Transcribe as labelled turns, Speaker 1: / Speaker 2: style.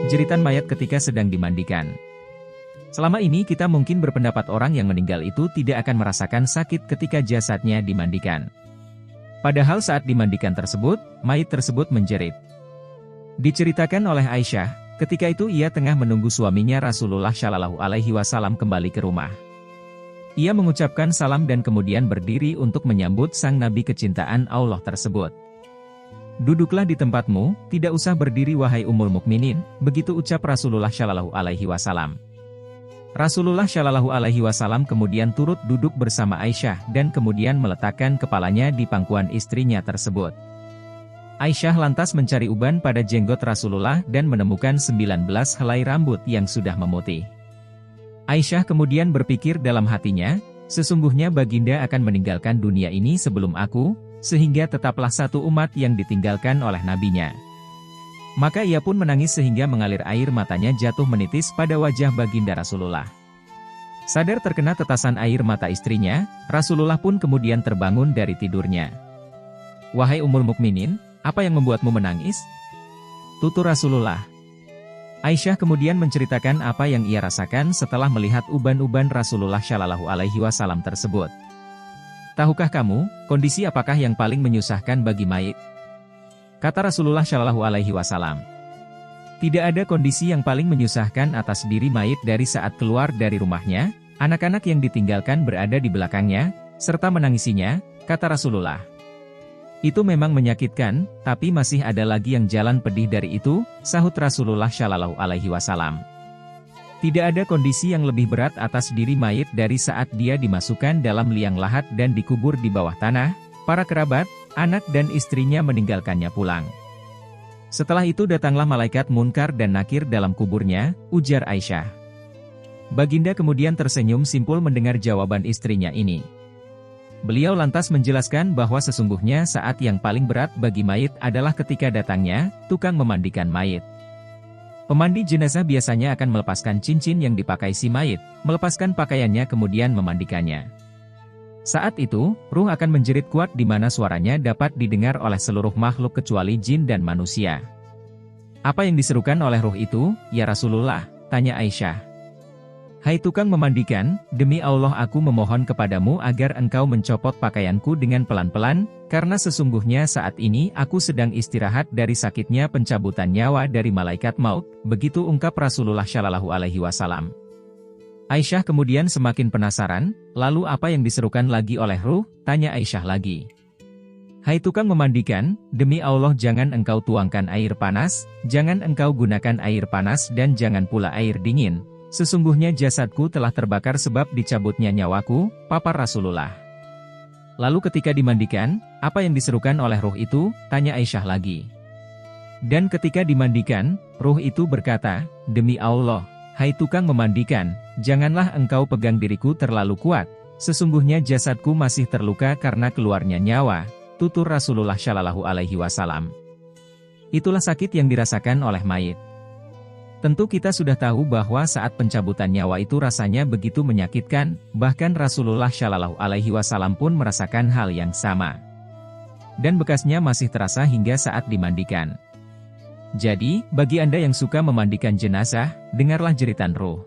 Speaker 1: Jeritan mayat ketika sedang dimandikan. Selama ini kita mungkin berpendapat orang yang meninggal itu tidak akan merasakan sakit ketika jasadnya dimandikan. Padahal saat dimandikan tersebut, mayit tersebut menjerit. Diceritakan oleh Aisyah, ketika itu ia tengah menunggu suaminya Rasulullah Shallallahu Alaihi Wasallam kembali ke rumah. Ia mengucapkan salam dan kemudian berdiri untuk menyambut sang Nabi kecintaan Allah tersebut. Duduklah di tempatmu, tidak usah berdiri wahai Ummul Mukminin, begitu ucap Rasulullah Shallallahu Alaihi Wasallam. Rasulullah Shallallahu Alaihi Wasallam kemudian turut duduk bersama Aisyah dan kemudian meletakkan kepalanya di pangkuan istrinya tersebut. Aisyah lantas mencari uban pada jenggot Rasulullah dan menemukan 19 helai rambut yang sudah memutih. Aisyah kemudian berpikir dalam hatinya, sesungguhnya baginda akan meninggalkan dunia ini sebelum aku, sehingga tetaplah satu umat yang ditinggalkan oleh nabinya. Maka ia pun menangis sehingga mengalir air matanya jatuh menitis pada wajah baginda Rasulullah. Sadar terkena tetasan air mata istrinya, Rasulullah pun kemudian terbangun dari tidurnya. "Wahai Ummul Mukminin, apa yang membuatmu menangis?" tutur Rasulullah. Aisyah kemudian menceritakan apa yang ia rasakan setelah melihat uban-uban Rasulullah Shallallahu Alaihi Wasallam tersebut. "Tahukah kamu, kondisi apakah yang paling menyusahkan bagi mayit?" kata Rasulullah Shallallahu Alaihi Wasallam. "Tidak ada kondisi yang paling menyusahkan atas diri mayit dari saat keluar dari rumahnya, anak-anak yang ditinggalkan berada di belakangnya, serta menangisinya," kata Rasulullah. "Itu memang menyakitkan, tapi masih ada lagi yang jalan pedih dari itu," sahut Rasulullah Shallallahu Alaihi Wasallam. "Tidak ada kondisi yang lebih berat atas diri mayit dari saat dia dimasukkan dalam liang lahat dan dikubur di bawah tanah, para kerabat, anak dan istrinya meninggalkannya pulang. Setelah itu datanglah malaikat Munkar dan Nakir dalam kuburnya," ujar Aisyah. Baginda kemudian tersenyum simpul mendengar jawaban istrinya ini. Beliau lantas menjelaskan bahwa sesungguhnya saat yang paling berat bagi mayit adalah ketika datangnya tukang memandikan mayit. Pemandi jenazah biasanya akan melepaskan cincin yang dipakai si mayit, melepaskan pakaiannya kemudian memandikannya. Saat itu, ruh akan menjerit kuat di mana suaranya dapat didengar oleh seluruh makhluk kecuali jin dan manusia. "Apa yang diserukan oleh ruh itu, ya Rasulullah?" tanya Aisyah. "Hai tukang memandikan, demi Allah aku memohon kepadamu agar engkau mencopot pakaianku dengan pelan-pelan, karena sesungguhnya saat ini aku sedang istirahat dari sakitnya pencabutan nyawa dari malaikat maut," begitu ungkap Rasulullah Shallallahu Alaihi Wasallam. Aisyah kemudian semakin penasaran, "Lalu apa yang diserukan lagi oleh ruh?" tanya Aisyah lagi. "Hai tukang memandikan, demi Allah jangan engkau tuangkan air panas, jangan engkau gunakan air panas dan jangan pula air dingin. Sesungguhnya jasadku telah terbakar sebab dicabutnya nyawaku," papar Rasulullah. "Lalu ketika dimandikan, apa yang diserukan oleh ruh itu?" tanya Aisyah lagi. "Dan ketika dimandikan, ruh itu berkata, 'Demi Allah, hai tukang memandikan, janganlah engkau pegang diriku terlalu kuat, sesungguhnya jasadku masih terluka karena keluarnya nyawa,' tutur Rasulullah Shallallahu Alaihi Wasallam. Itulah sakit yang dirasakan oleh mayit. Tentu kita sudah tahu bahwa saat pencabutan nyawa itu rasanya begitu menyakitkan, bahkan Rasulullah Shallallahu Alaihi Wasallam pun merasakan hal yang sama. Dan bekasnya masih terasa hingga saat dimandikan. Jadi, bagi Anda yang suka memandikan jenazah, dengarlah jeritan ruh.